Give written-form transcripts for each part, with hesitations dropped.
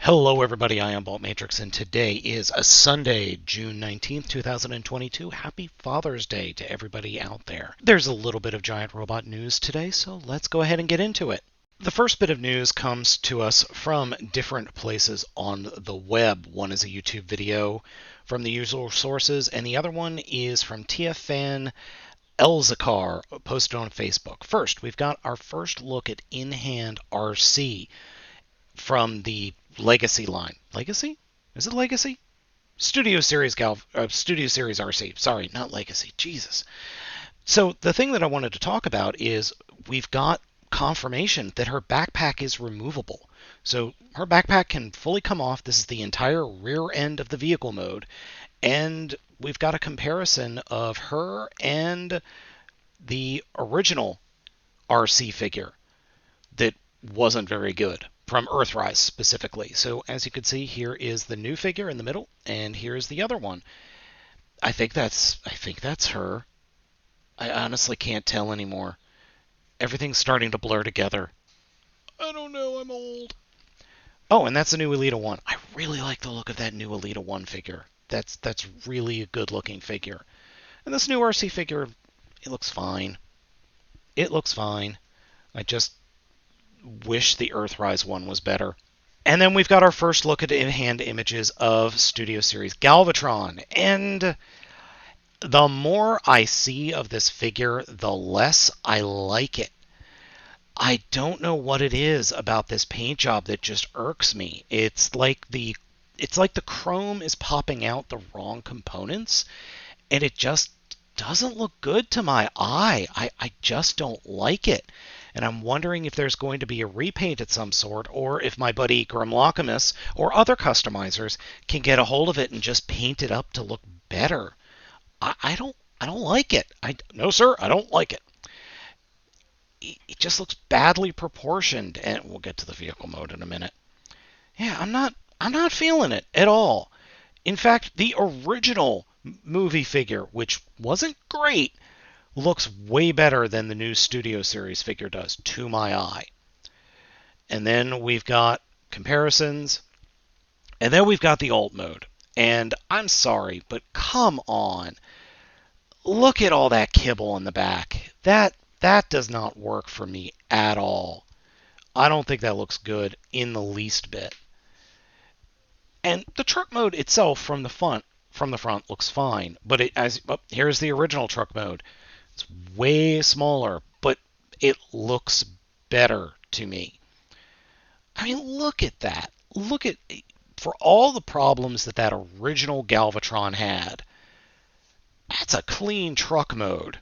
Hello everybody, I am Baltmatrix, and today is a Sunday, June 19th, 2022. Happy Father's Day to everybody out there. There's a little bit of giant robot news today, so let's go ahead and get into it. The first bit of news comes to us from different places on the web. One is a YouTube video from the usual sources, and the other one is from TFFan Elzakar, posted on Facebook. First, we've got our first look at in-hand RC from the Legacy line. Legacy? Is it Legacy? Studio Series RC. Sorry, not Legacy. Jesus. So the thing that I wanted to talk about is we've got confirmation that her backpack is removable. So her backpack can fully come off. This is the entire rear end of the vehicle mode. And we've got a comparison of her and the original RC figure that wasn't very good, from Earthrise specifically. So as you can see, here is the new figure in the middle, and here's the other one. I think that's her. I honestly can't tell anymore. Everything's starting to blur together. I don't know, I'm old. Oh, and that's the new Elita 1. I really like the look of that new Elita 1 figure. That's really a good looking figure. And this new RC figure, it looks fine. It looks fine. I just wish the Earthrise one was better. And then we've got our first look at in-hand images of Studio Series Galvatron. And the more I see of this figure, the less I like it. I don't know what it is about this paint job that just irks me. It's like the chrome is popping out the wrong components, and it just doesn't look good to my eye. I just don't like it. And I'm wondering if there's going to be a repaint of some sort, or if my buddy Grimlockamus or other customizers can get a hold of it and just paint it up to look better. I don't like it. No, sir, I don't like it. It just looks badly proportioned, and we'll get to the vehicle mode in a minute. Yeah, I'm not feeling it at all. In fact, the original movie figure, which wasn't great, looks way better than the new Studio Series figure does, to my eye. And then we've got comparisons. And then we've got the alt mode. And I'm sorry, but come on. Look at all that kibble on the back. That does not work for me at all. I don't think that looks good in the least bit. And the truck mode itself from the front looks fine. But here's the original truck mode. It's way smaller, but it looks better to me. I mean, look at that. For all the problems that original Galvatron had, that's a clean truck mode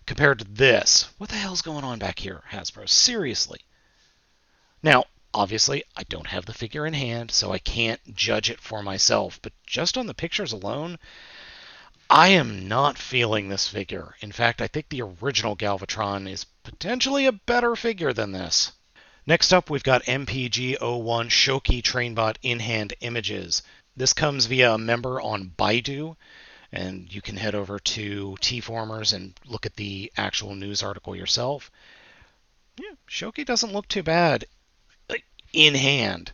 compared to this. What the hell's going on back here, Hasbro? Seriously. Now, obviously, I don't have the figure in hand, so I can't judge it for myself, but just on the pictures alone, I am not feeling this figure. In fact, I think the original Galvatron is potentially a better figure than this. Next up, we've got MPG-01 Shoki Trainbot in-hand images. This comes via a member on Baidu, and you can head over to T-Formers and look at the actual news article yourself. Yeah, Shoki doesn't look too bad in hand.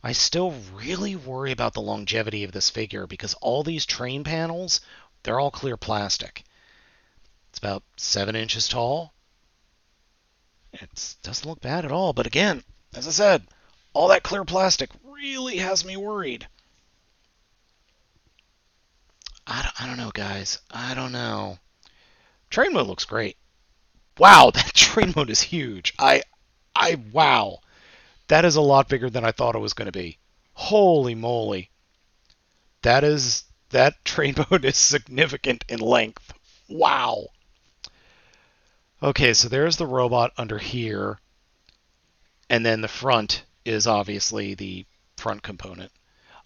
I still really worry about the longevity of this figure because all these train panels, they're all clear plastic. It's about 7 inches tall. It doesn't look bad at all. But again, as I said, all that clear plastic really has me worried. I don't know, guys. I don't know. Train mode looks great. Wow, that train mode is huge. Wow. That is a lot bigger than I thought it was going to be. Holy moly. That train mode is significant in length. Wow. Okay, so there's the robot under here. And then the front is obviously the front component.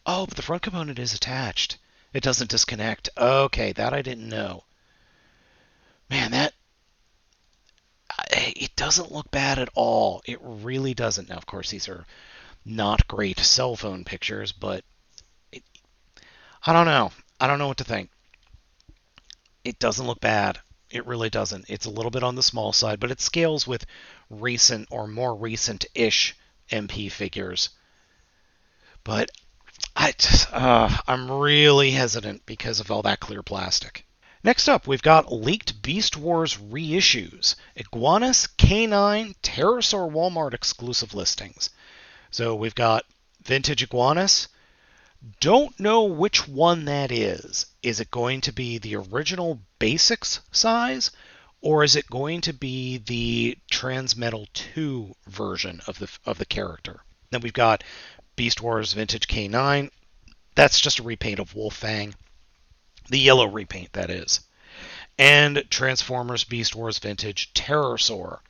Oh, but the front component is attached. It doesn't disconnect. Okay, that I didn't know. Man, it doesn't look bad at all. It really doesn't. Now, of course, these are not great cell phone pictures, but I don't know. I don't know what to think. It doesn't look bad. It really doesn't. It's a little bit on the small side, but it scales with recent or more recent-ish MP figures. But I'm really hesitant because of all that clear plastic. Next up, we've got leaked Beast Wars reissues. Iguanus, K9, Pterosaur Walmart exclusive listings. So we've got vintage Iguanus. Don't know which one that is. Is it going to be the original basics size, or is it going to be the Transmetal 2 version of the character? Then we've got Beast Wars Vintage K9. That's just a repaint of Wolfang. The yellow repaint, that is. And Transformers Beast Wars Vintage Pterosaur.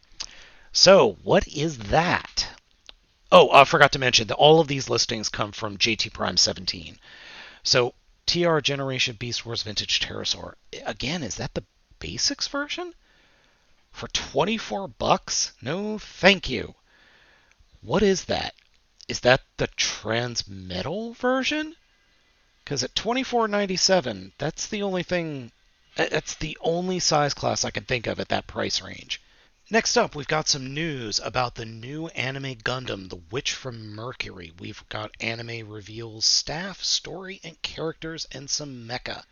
So, what is that? Oh, I forgot to mention that all of these listings come from JT Prime 17. So, TR Generation Beast Wars Vintage Pterosaur. Again, is that the basics version? For $24? No, thank you. What is that? Is that the Transmetal version? Because at $24.97, that's the only thing. That's the only size class I can think of at that price range. Next up, we've got some news about the new anime Gundam, The Witch from Mercury. We've got anime reveals staff, story, and characters, and some mecha.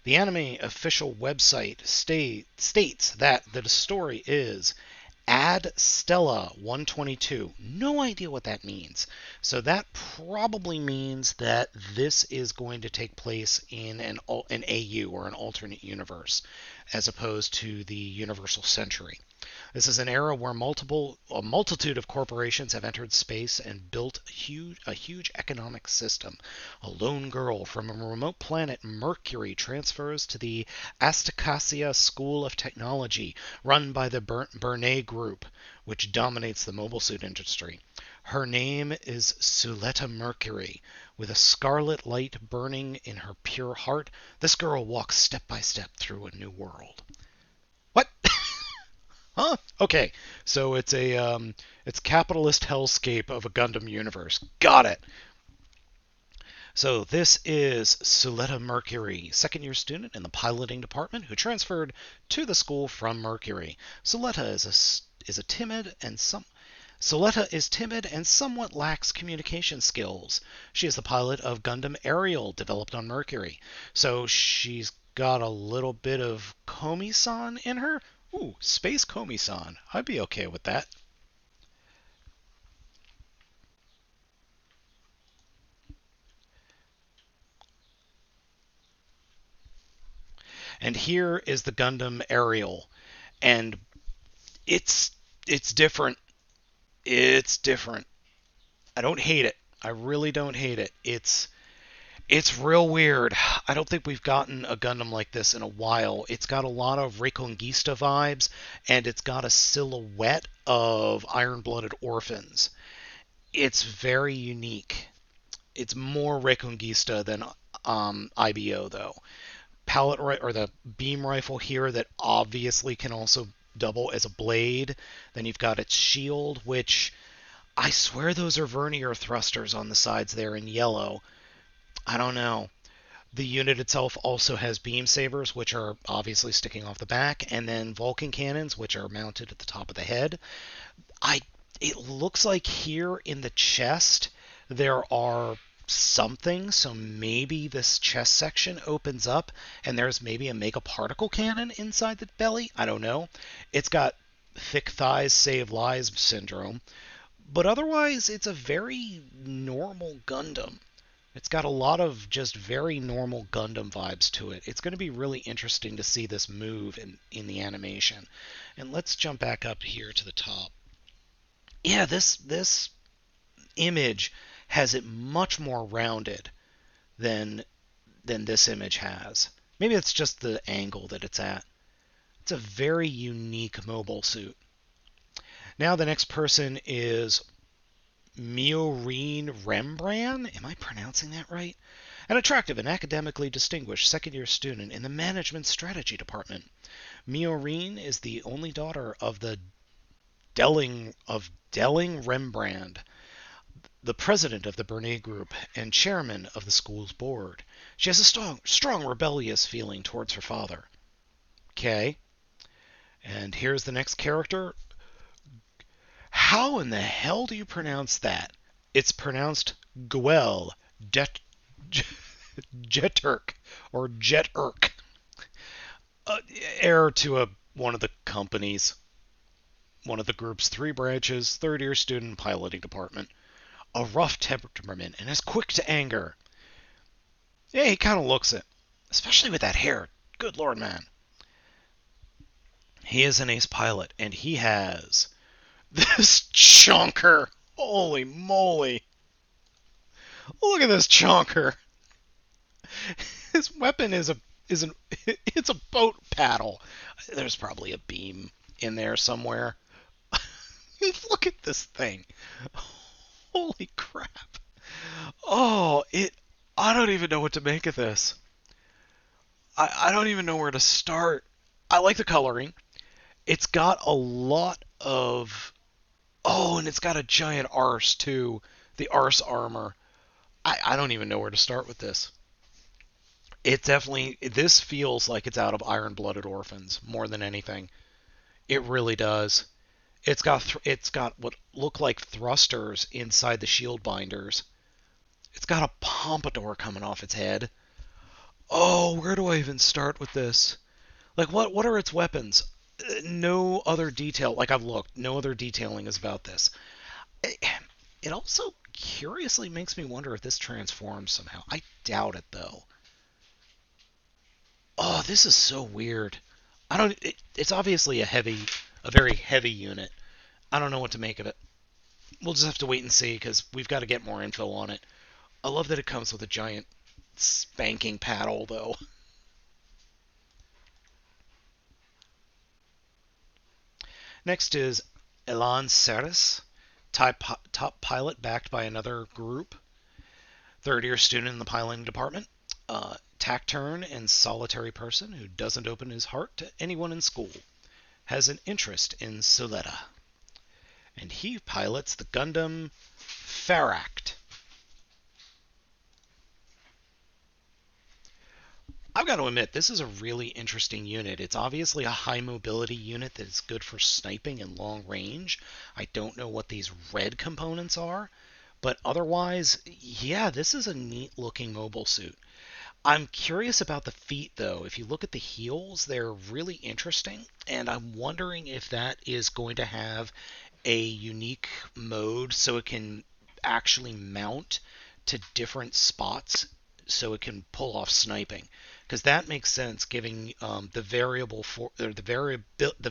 The anime official website states that the story is Ad Stella 122. No idea what that means. So that probably means that this is going to take place in an AU, or an alternate universe, as opposed to the Universal Century. This is an era where a multitude of corporations have entered space and built a huge economic system. A lone girl from a remote planet, Mercury, transfers to the Astacasia School of Technology, run by the Bernay Group, which dominates the mobile suit industry. Her name is Suletta Mercury. With a scarlet light burning in her pure heart, this girl walks step by step through a new world. What? Huh? Okay, so it's capitalist hellscape of a Gundam universe. Got it. So this is Suletta Mercury, second-year student in the piloting department who transferred to the school from Mercury. Suletta is timid and somewhat lacks communication skills. She is the pilot of Gundam Ariel, developed on Mercury. So she's got a little bit of Komi-san in her. Ooh, Space Komi-san. I'd be okay with that. And here is the Gundam Ariel. And it's different. It's different. I don't hate it. I really don't hate it. It's real weird. I don't think we've gotten a Gundam like this in a while. It's got a lot of Reconquista vibes, and it's got a silhouette of iron-blooded orphans. It's very unique. It's more Reconquista than IBO, though. Or the beam rifle here that obviously can also double as a blade. Then you've got its shield, which I swear those are vernier thrusters on the sides there in yellow. I don't know. The unit itself also has beam sabers, which are obviously sticking off the back, and then Vulcan cannons, which are mounted at the top of the head. It looks like here in the chest there are something, so maybe this chest section opens up and there's maybe a mega particle cannon inside the belly. I don't know. It's got thick thighs save lives syndrome, but otherwise it's a very normal Gundam. It's got a lot of just very normal Gundam vibes to it. It's going to be really interesting to see this move in the animation. And let's jump back up here to the top. Yeah, this image has it much more rounded than this image has. Maybe it's just the angle that it's at. It's a very unique mobile suit. Now the next person is Miorene Rembrandt. Am I pronouncing that right? An attractive and academically distinguished second-year student in the Management Strategy Department. Miorene is the only daughter of the Delling Rembrandt, the president of the Bernay Group and chairman of the school's board. She has a strong rebellious feeling towards her father. Okay. And here's the next character. How in the hell do you pronounce that? It's pronounced Guel Det Jeturk or Jeturk, heir to one of the companies, one of the group's three branches, third year student piloting department. A rough temperament and is quick to anger. Yeah, he kind of looks it, especially with that hair. Good lord, man. He is an ace pilot, and he has this chunker. Holy moly. Look at this chunker. His weapon it's a boat paddle. There's probably a beam in there somewhere. Look at this thing. Holy crap. Oh, I don't even know what to make of this. I don't even know where to start. I like the coloring. It's got a lot of... Oh, and it's got a giant arse, too. The arse armor. I don't even know where to start with this. It definitely... This feels like it's out of Iron-Blooded Orphans, more than anything. It really does. It's got what look like thrusters inside the shield binders. It's got a pompadour coming off its head. Oh, where do I even start with this? Like, what are its weapons? No other detail. Like, I've looked. No other detailing is about this. It also curiously makes me wonder if this transforms somehow. I doubt it, though. Oh, this is so weird. It's obviously a very heavy unit. I don't know what to make of it. We'll just have to wait and see, because we've got to get more info on it. I love that it comes with a giant spanking paddle, though. Next is Elancers Top Pilot, backed by another group. Third-year student in the piloting department. Taciturn and solitary person who doesn't open his heart to anyone in school. Has an interest in Soletta. And he pilots the Gundam Pharact. I've got to admit, this is a really interesting unit. It's obviously a high mobility unit that is good for sniping and long range. I don't know what these red components are, but otherwise, yeah, this is a neat looking mobile suit. I'm curious about the feet, though. If you look at the heels, they're really interesting, and I'm wondering if that is going to have a unique mode so it can actually mount to different spots so it can pull off sniping, because that makes sense, giving the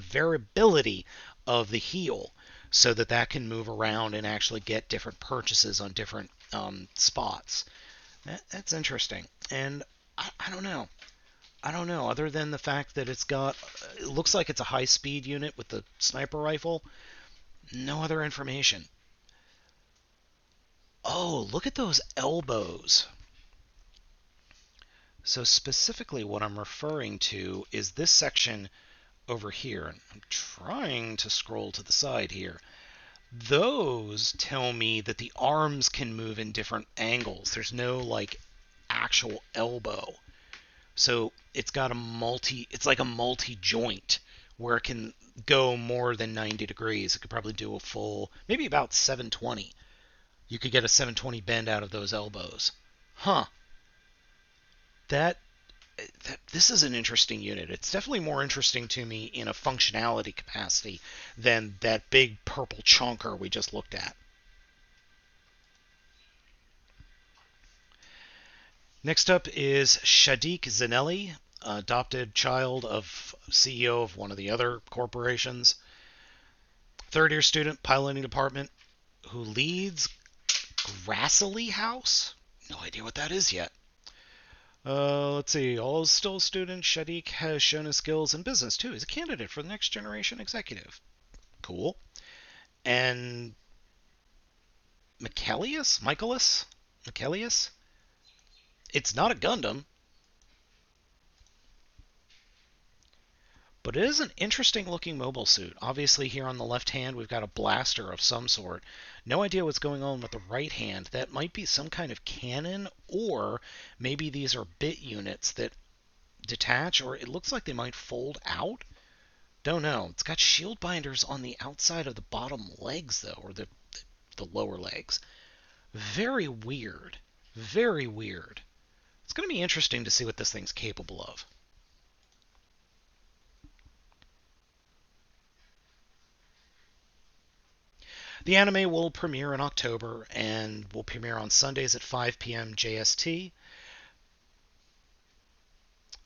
variability of the heel, so that can move around and actually get different purchases on different spots. That's interesting, and I don't know. I don't know. Other than the fact that it looks like it's a high-speed unit with the sniper rifle. No other information. Oh, look at those elbows. So specifically what I'm referring to is this section over here. I'm trying to scroll to the side here. Those tell me that the arms can move in different angles. There's no, like, actual elbow. So it's like a multi-joint where it can go more than 90 degrees. It could probably do a full, maybe about 720. You could get a 720 bend out of those elbows. Huh. That this is an interesting unit. It's definitely more interesting to me in a functionality capacity than that big purple chonker we just looked at. Next up is Shadiq Zanelli, adopted child of CEO of one of the other corporations. Third-year student, piloting department, who leads Grassily House? No idea what that is yet. Let's see. All still a student, Shadiq has shown his skills in business, too. He's a candidate for the next generation executive. Cool. And Michaelis? It's not a Gundam, but it is an interesting looking mobile suit. Obviously here on the left hand we've got a blaster of some sort. No idea what's going on with the right hand. That might be some kind of cannon, or maybe these are bit units that detach, or it looks like they might fold out. Don't know. It's got shield binders on the outside of the bottom legs, though, or the lower legs. Very weird. Very weird. It's going to be interesting to see what this thing's capable of. The anime will premiere in October and will premiere on Sundays at 5 p.m. JST.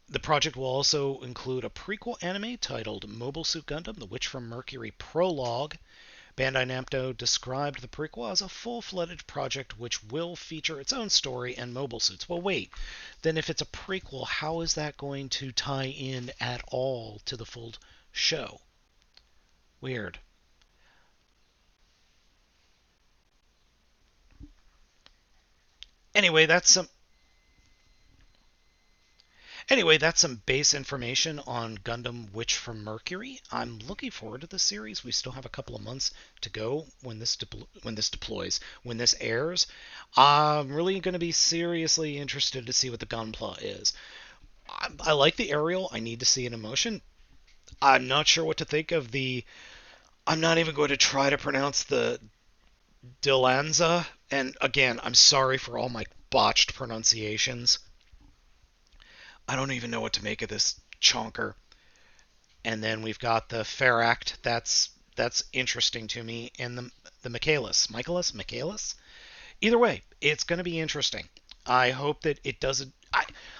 The project will also include a prequel anime titled Mobile Suit Gundam: The Witch from Mercury Prologue. Bandai Namco described the prequel as a full-fledged project which will feature its own story and mobile suits. Well, wait. Then if it's a prequel, how is that going to tie in at all to the full show? Weird. Anyway, that's some base information on Gundam Witch from Mercury. I'm looking forward to the series. We still have a couple of months to go when this airs. I'm really going to be seriously interested to see what the gunpla is. I like the aerial. I need to see it in motion. I'm not sure what to think of the. I'm not even going to try to pronounce the Dilanza. And again, I'm sorry for all my botched pronunciations. I don't even know what to make of this chonker. And then we've got the Feract. That's interesting to me. And the Michaelis. Either way, it's going to be interesting. I hope that it doesn't.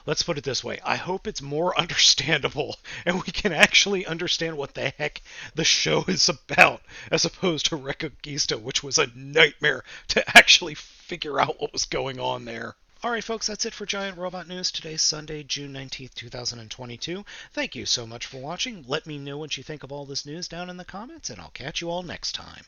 Let's put it this way. I hope it's more understandable and we can actually understand what the heck the show is about, as opposed to Reconquista, which was a nightmare to actually figure out what was going on there. Alright folks, that's it for Giant Robot News. Today's Sunday, June 19th, 2022. Thank you so much for watching. Let me know what you think of all this news down in the comments, and I'll catch you all next time.